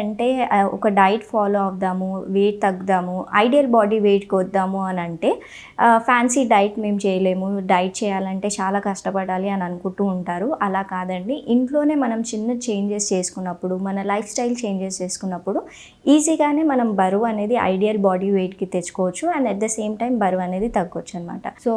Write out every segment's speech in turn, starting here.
ఏంటంటే ఒక diet follow అవుదాము, వెయిట్ తగ్గుదాము, ఐడియల్ బాడీ వెయిట్‌కి వద్దాము అని అంటే ఫ్యాన్సీ డైట్ మేము చేయలేము, డైట్ చేయాలంటే చాలా కష్టపడాలి అని అనుకుంటూ ఉంటారు. అలా కాదండి. ఇంట్లోనే మనం చిన్న చేంజెస్ చేసుకున్నప్పుడు, మన లైఫ్ స్టైల్ చేంజెస్ చేసుకున్నప్పుడు ఈజీగానే మనం బరువు అనేది ఐడియల్ బాడీ వెయిట్‌కి తెచ్చుకోవచ్చు. And at the same time బరువు అనేది తగ్గొచ్చు అనమాట. సో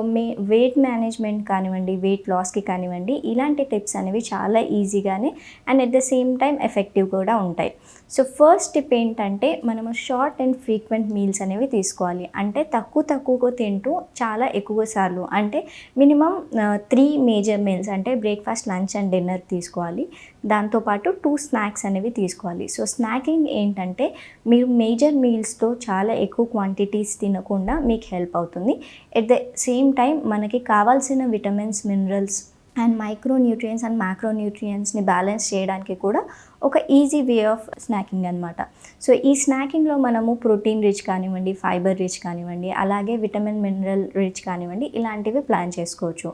వెయిట్ మేనేజ్మెంట్ కానివ్వండి, వెయిట్ లాస్‌కి కానివ్వండి, ఇలాంటి టిప్స్ అనేవి చాలా ఈజీగానే and at the same time effective కూడా ఉంటాయి. సో ఫస్ట్ టిప్ ఏంటంటే మనము షార్ట్ అండ్ ఫ్రీక్వెంట్ మీల్స్ అనేవి తీసుకోవాలి. అంటే తక్కువగా తింటూ చాలా ఎక్కువ సార్లు అంటే మినిమం 3 మేజర్ మీల్స్ అంటే బ్రేక్‌ఫాస్ట్, లంచ్ అండ్ డిన్నర్ తీసుకోవాలి. దాంతోపాటు 2 స్నాక్స్ అనేవి తీసుకోవాలి. సో స్నాకింగ్ ఏంటంటే మీరు మేజర్ మీల్స్‌తో చాలా ఎక్కువ క్వాంటిటీస్ తినకుండా మీకు హెల్ప్ అవుతుంది. ఎట్ ద సేమ్ టైం మనకి కావాల్సిన vitamins, minerals and micro nutrients and macro న్యూట్రియంట్స్ని బ్యాలెన్స్ చేయడానికి కూడా ఒక ఈజీ వే ఆఫ్ స్నాకింగ్ అనమాట. సో ఈ స్నాకింగ్లో మనము ప్రోటీన్ రిచ్ కానివ్వండి, ఫైబర్ రిచ్ కానివ్వండి, అలాగే విటమిన్ మినరల్ రిచ్ కానివ్వండి, ఇలాంటివి ప్లాన్ చేసుకోవచ్చు.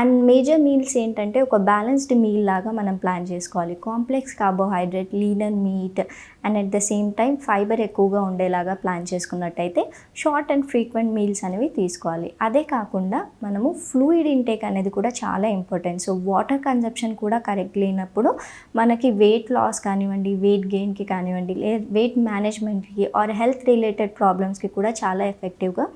అండ్ మేజర్ మీల్స్ ఏంటంటే ఒక బ్యాలెన్స్డ్ మీల్ లాగా మనం ప్లాన్ చేసుకోవాలి. Complex carbohydrate, linear meet and at the same time fibre ఎక్కువగా ఉండేలాగా ప్లాన్ చేసుకున్నట్టయితే షార్ట్ అండ్ ఫ్రీక్వెంట్ మీల్స్ అనేవి తీసుకోవాలి. అదే కాకుండా మనము ఫ్లూయిడ్ ఇంటేక్ అనేది కూడా చాలా ఇంపార్టెంట్. సో వాటర్ కన్జంప్షన్ కూడా కరెక్ట్ లేనప్పుడు మనకి వెయిట్ లాస్ కానివ్వండి, వెయిట్ గెయిన్‌కి కానివ్వండి, వెయిట్ మేనేజ్మెంట్‌కి ఆర్ హెల్త్ రిలేటెడ్ ప్రాబ్లమ్స్‌కి కూడా చాలా ఎఫెక్టివ్‌గా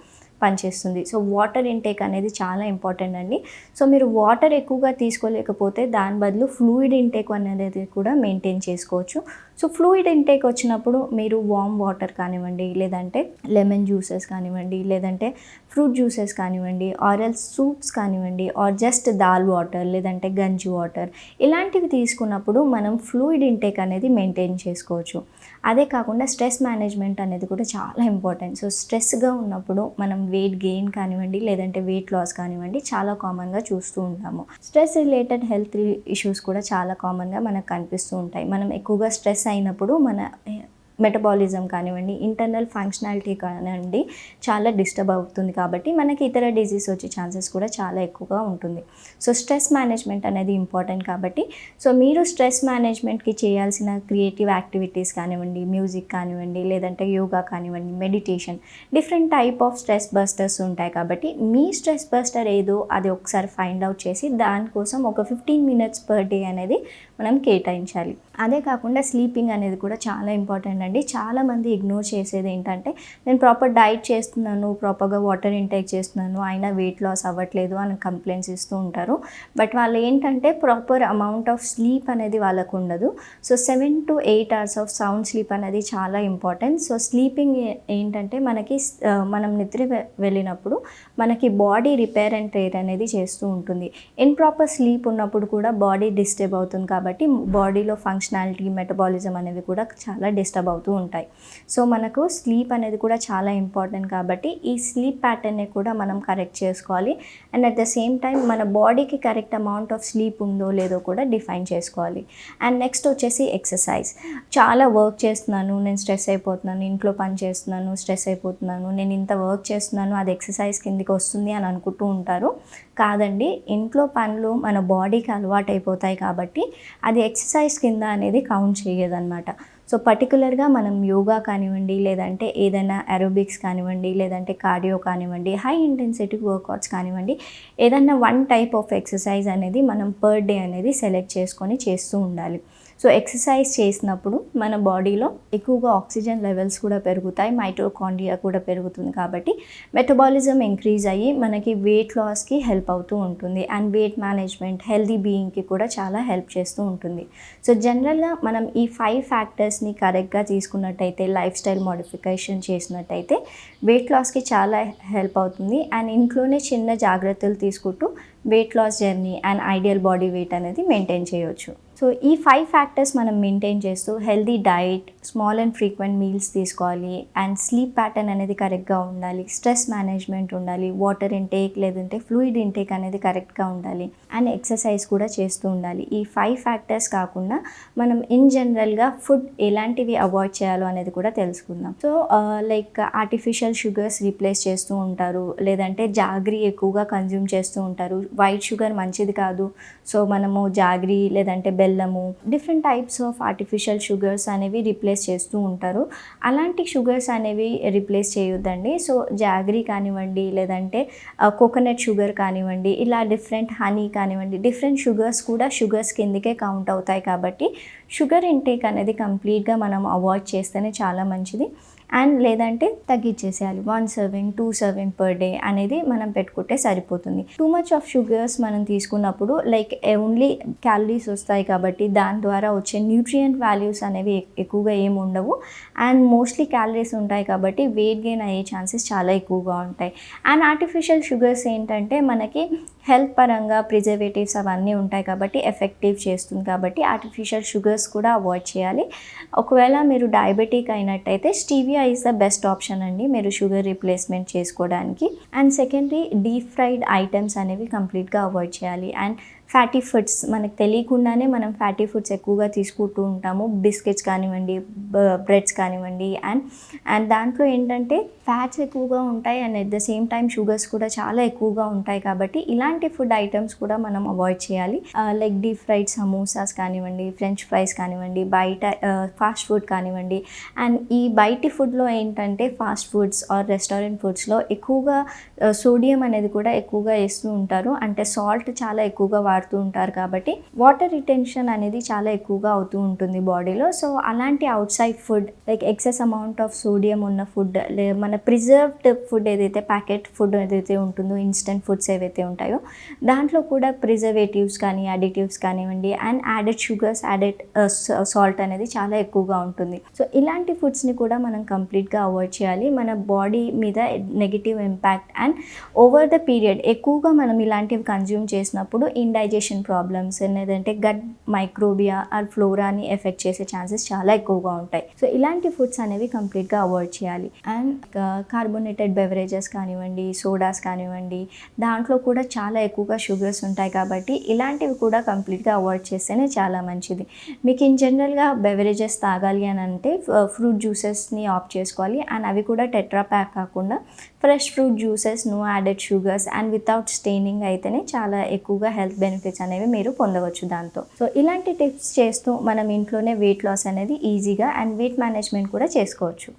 పనిచేస్తుంది. సో వాటర్ ఇంటేక్ అనేది చాలా ఇంపార్టెంట్ అండి. సో మీరు వాటర్ ఎక్కువగా తీసుకోలేకపోతే దాని బదులు ఫ్లూయిడ్ ఇంటేక్ అనేది కూడా మెయింటైన్ చేసుకోవచ్చు. సో ఫ్లూయిడ్ ఇంటేక్ వచ్చినప్పుడు మీరు వార్మ్ వాటర్ కానివ్వండి, లేదంటే లెమన్ జ్యూసెస్ కానివ్వండి, లేదంటే ఫ్రూట్ జ్యూసెస్ కానివ్వండి, ఆర్ ఎల్స్ సూప్స్ కానివ్వండి, ఆర్ జస్ట్ దాల్ వాటర్ లేదంటే గంజి వాటర్, ఇలాంటివి తీసుకున్నప్పుడు మనం ఫ్లూయిడ్ ఇంటేక్ అనేది మెయింటైన్ చేసుకోవచ్చు. అదే కాకుండా స్ట్రెస్ మేనేజ్మెంట్ అనేది కూడా చాలా ఇంపార్టెంట్. సో స్ట్రెస్‌గా ఉన్నప్పుడు మనం వెయిట్ గెయిన్ కానివ్వండి, లేదంటే వెయిట్ లాస్ కానివ్వండి, చాలా కామన్‌గా చూస్తూ ఉంటాము. స్ట్రెస్ రిలేటెడ్ హెల్త్ ఇష్యూస్ కూడా చాలా కామన్‌గా మనకు కనిపిస్తూ ఉంటాయి. మనం ఎక్కువగా స్ట్రెస్ అయినప్పుడు మన మెటబాలిజం కానివ్వండి, ఇంటర్నల్ ఫంక్షనాలిటీ కానివ్వండి, చాలా డిస్టర్బ్ అవుతుంది కాబట్టి మనకి ఇతర డిసీజ్ వచ్చే ఛాన్సెస్ కూడా చాలా ఎక్కువగా ఉంటుంది. సో స్ట్రెస్ మేనేజ్మెంట్ అనేది ఇంపార్టెంట్ కాబట్టి సో మీరు స్ట్రెస్ మేనేజ్మెంట్‌కి చేయాల్సిన క్రియేటివ్ యాక్టివిటీస్ కానివ్వండి, మ్యూజిక్ కానివ్వండి, లేదంటే యోగా కానివ్వండి, meditation, different type of stress busters ఉంటాయి కాబట్టి మీ స్ట్రెస్ బస్టర్ ఏదో అది ఒకసారి ఫైండ్ అవుట్ చేసి దానికోసం ఒక 15 మినిట్స్ పర్ డే అనేది మనం కేటాయించాలి. అదే కాకుండా స్లీపింగ్ అనేది కూడా చాలా ఇంపార్టెంట్ అండి. చాలామంది ఇగ్నోర్ చేసేది ఏంటంటే నేను ప్రాపర్ డైట్ చేస్తున్నాను, ప్రాపర్గా వాటర్ ఇంటేక్ చేస్తున్నాను, అయినా వెయిట్ లాస్ అవ్వట్లేదు అని కంప్లైంట్స్ ఇస్తూ ఉంటారు. బట్ వాళ్ళు ఏంటంటే ప్రాపర్ అమౌంట్ ఆఫ్ స్లీప్ అనేది వాళ్ళకు ఉండదు. So 7 to 8 hours of sound sleep అనేది చాలా ఇంపార్టెంట్. సో స్లీపింగ్ ఏంటంటే మనకి మనం నిద్ర వెళ్ళినప్పుడు మనకి బాడీ రిపేర్ అండ్ టేర్ అనేది చేస్తూ ఉంటుంది. ఇంప్రాపర్ స్లీప్ ఉన్నప్పుడు కూడా బాడీ డిస్టర్బ్ అవుతుంది కాబట్టి బాడీలో ఫంక్షనాలిటీ, మెటబాలిజం అనేవి కూడా చాలా డిస్టర్బ్ అవుతూ ఉంటాయి. సో మనకు స్లీప్ అనేది కూడా చాలా ఇంపార్టెంట్ కాబట్టి ఈ స్లీప్ ప్యాటర్న్ని కూడా మనం కరెక్ట్ చేసుకోవాలి. And at the same time మన బాడీకి కరెక్ట్ అమౌంట్ ఆఫ్ స్లీప్ ఉందో లేదో కూడా డిఫైన్ చేసుకోవాలి. అండ్ నెక్స్ట్ వచ్చేసి ఎక్సర్సైజ్. చాలా వర్క్ చేస్తున్నాను, నేను స్ట్రెస్ అయిపోతున్నాను, ఇంట్లో పని చేస్తున్నాను, స్ట్రెస్ అయిపోతున్నాను, నేను ఇంత వర్క్ చేస్తున్నాను, అది ఎక్సర్సైజ్ కిందకి వస్తుంది అని అనుకుంటూ ఉంటారు. కాదండి, ఇంట్లో పనులు మన బాడీకి అలవాటు అయిపోతాయి కాబట్టి అది ఎక్సర్సైజ్ కింద అనేది కౌంట్ చేయదన్నమాట. సో పర్టికులర్గా మనం యోగా కానివ్వండి, లేదంటే ఏదైనా ఏరోబిక్స్ కానివ్వండి, లేదంటే కార్డియో కానివ్వండి, హై ఇంటెన్సిటీ వర్కౌట్స్ కానివ్వండి, ఏదన్నా వన్ టైప్ ఆఫ్ ఎక్సర్సైజ్ అనేది మనం పర్ డే అనేది సెలెక్ట్ చేసుకొని చేస్తూ ఉండాలి. సో ఎక్సర్సైజ్ చేసినప్పుడు మన బాడీలో ఎక్కువగా ఆక్సిజన్ లెవెల్స్ కూడా పెరుగుతాయి, మైటోకాండ్రియా కూడా పెరుగుతుంది కాబట్టి మెటబాలిజం ఇంక్రీజ్ అయ్యి మనకి వెయిట్ లాస్కి హెల్ప్ అవుతూ ఉంటుంది. అండ్ వెయిట్ మేనేజ్మెంట్, హెల్దీ బీయింగ్కి కూడా చాలా హెల్ప్ చేస్తూ ఉంటుంది. సో జనరల్గా మనం ఈ 5 ఫ్యాక్టర్స్ని కరెక్ట్గా తీసుకున్నట్టయితే, లైఫ్ స్టైల్ మోడిఫికేషన్ చేసినట్టయితే వెయిట్ లాస్కి చాలా హెల్ప్ అవుతుంది. అండ్ ఇంట్లోనే చిన్న జాగ్రత్తలు తీసుకుంటూ weight loss journey and ideal body weight అనేది మెయింటైన్ చేయొచ్చు. సో ఈ 5 ఫ్యాక్టర్స్ మనం మెయింటైన్ చేస్తూ healthy diet, small and frequent meals తీసుకోవాలి, అండ్ స్లీప్ ప్యాటర్న్ అనేది కరెక్ట్గా ఉండాలి, స్ట్రెస్ మేనేజ్మెంట్ ఉండాలి, వాటర్ ఇంటేక్ లేదంటే ఫ్లూయిడ్ ఇంటేక్ అనేది కరెక్ట్గా ఉండాలి, అండ్ ఎక్సర్సైజ్ కూడా చేస్తూ ఉండాలి. ఈ 5 ఫ్యాక్టర్స్ కాకుండా మనం ఇన్ జనరల్గా ఫుడ్ ఎలాంటివి అవాయిడ్ చేయాలో అనేది కూడా తెలుసుకుందాం. So like artificial sugars replace చేస్తూ ఉంటారు, లేదంటే జాగ్రీ ఎక్కువగా కన్జ్యూమ్ చేస్తూ ఉంటారు. వైట్ షుగర్ మంచిది కాదు, సో మనము జాగ్రీ లేదంటే బెల్లము, different types of artificial sugars అనేవి రీప్లేస్ చేస్తూ ఉంటారు. అలాంటి షుగర్స్ అనేవి రీప్లేస్ చేయొద్దండి. సో జాగరీ కానివ్వండి, లేదంటే కోకోనట్ షుగర్ కానివ్వండి, ఇలా డిఫరెంట్ హనీ కానివ్వండి, డిఫరెంట్ షుగర్స్ కూడా షుగర్స్ కిందకే కౌంట్ అవుతాయి. కాబట్టి షుగర్ ఇంటేక్ అనేది కంప్లీట్గా మనం అవాయిడ్ చేస్తేనే చాలా మంచిది. అండ్ లేదంటే తగ్గించేసేయాలి. 1 సర్వింగ్ 2 సర్వింగ్ పర్ డే అనేది మనం పెట్టుకుంటే సరిపోతుంది. టూ మచ్ ఆఫ్ షుగర్స్ మనం తీసుకున్నప్పుడు లైక్ ఓన్లీ క్యాలరీస్ వస్తాయి కాబట్టి దాని ద్వారా వచ్చే న్యూట్రియంట్ వాల్యూస్ అనేవి ఎక్కువగా ఏమి ఉండవు. అండ్ మోస్ట్లీ క్యాలరీస్ ఉంటాయి కాబట్టి వెయిట్ గెయిన్ అయ్యే ఛాన్సెస్ చాలా ఎక్కువగా ఉంటాయి. అండ్ ఆర్టిఫిషియల్ షుగర్స్ ఏంటంటే మనకి హెల్త్ పరంగా ప్రిజర్వేటివ్స్ అవన్నీ ఉంటాయి కాబట్టి ఎఫెక్టివ్ చేస్తుంది. కాబట్టి ఆర్టిఫిషియల్ షుగర్స్ కూడా అవాయిడ్ చేయాలి. ఒకవేళ మీరు డయాబెటిక్ అయినట్టయితే stevia is the best option అండి మీరు షుగర్ రీప్లేస్మెంట్ చేసుకోవడానికి. And secondary deep fried items అనేవి కంప్లీట్గా అవాయిడ్ చేయాలి. అండ్ ఫ్యాటీ ఫుడ్స్ మనకు తెలియకుండానే మనం ఫ్యాటీ ఫుడ్స్ ఎక్కువగా తీసుకుంటూ ఉంటాము. బిస్కెట్స్ కానివ్వండి, బ్రెడ్స్ కానివ్వండి, అండ్ దాంట్లో ఏంటంటే ఫ్యాట్స్ ఎక్కువగా ఉంటాయి and at the same time sugars కూడా చాలా ఎక్కువగా ఉంటాయి. కాబట్టి ఇలాంటి ఫుడ్ ఐటమ్స్ కూడా మనం అవాయిడ్ చేయాలి. లైక్ డీప్ ఫ్రైడ్ సమోసాస్ కానివ్వండి, ఫ్రెంచ్ ఫ్రైస్ కానివ్వండి, బయట ఫాస్ట్ ఫుడ్ కానివ్వండి. అండ్ ఈ బయటి ఫుడ్లో ఏంటంటే ఫాస్ట్ ఫుడ్స్ ఆర్ రెస్టారెంట్ ఫుడ్స్లో ఎక్కువగా సోడియం అనేది కూడా ఎక్కువగా వేస్తూ ఉంటారు. అంటే సాల్ట్ చాలా ఎక్కువగా వాడుతూ ఉంటారు కాబట్టి వాటర్ రిటెన్షన్ అనేది చాలా ఎక్కువగా అవుతూ ఉంటుంది బాడీలో. సో అలాంటి out side food like excess amount of sodium ఉన్న ఫుడ్, మన ప్రిజర్వ్డ్ ఫుడ్ ఏదైతే ప్యాకెట్ ఫుడ్ ఏదైతే ఉంటుందో, ఇన్స్టెంట్ ఫుడ్స్ ఏవైతే ఉంటాయో దాంట్లో కూడా ప్రిజర్వేటివ్స్ కానీ అడిటివ్స్ కానివ్వండి and added sugars, added salt అనేది చాలా ఎక్కువగా ఉంటుంది. సో ఇలాంటి ఫుడ్స్ని కూడా మనం కంప్లీట్గా అవాయిడ్ చేయాలి. మన బాడీ మీద negative impact and over the period ఎక్కువగా మనం ఇలాంటివి కన్జ్యూమ్ చేసినప్పుడు ఇండైజెషన్ ప్రాబ్లమ్స్, లేదంటే గట్ మైక్రోబియా ఆర్ ఫ్లోరాని ఎఫెక్ట్ చేసే ఛాన్సెస్ చాలా ఎక్కువగా ఉంటాయి. సో ఇలాంటి ఫుడ్స్ అనేవి కంప్లీట్గా అవాయిడ్ చేయాలి. అండ్ కార్బోనేటెడ్ బెవరేజెస్ కానివ్వండి, సోడాస్ కానివ్వండి, దాంట్లో కూడా చాలా ఎక్కువగా షుగర్స్ ఉంటాయి. కాబట్టి ఇలాంటివి కూడా కంప్లీట్గా అవాయిడ్ చేస్తేనే చాలా మంచిది. మీకు ఇన్ జనరల్గా బెవరేజెస్ తాగాలి అని అంటే ఫ్రూట్ జ్యూసెస్ని ఆప్ట్ చేసుకోవాలి. అండ్ అవి కూడా టెట్రా ప్యాక్ కాకుండా fresh fruit juices, no added sugars and without straining అయితేనే చాలా ఎక్కువగా హెల్త్ బెనిఫిట్స్ అనేవి మీరు పొందవచ్చు దాంతో. సో ఇలాంటి టిప్స్ చేస్తూ మనం ఇంట్లోనే వెయిట్ లాస్ అనేది ఈజీగా అండ్ వెయిట్ మేనేజ్మెంట్ కూడా చేసుకోవచ్చు.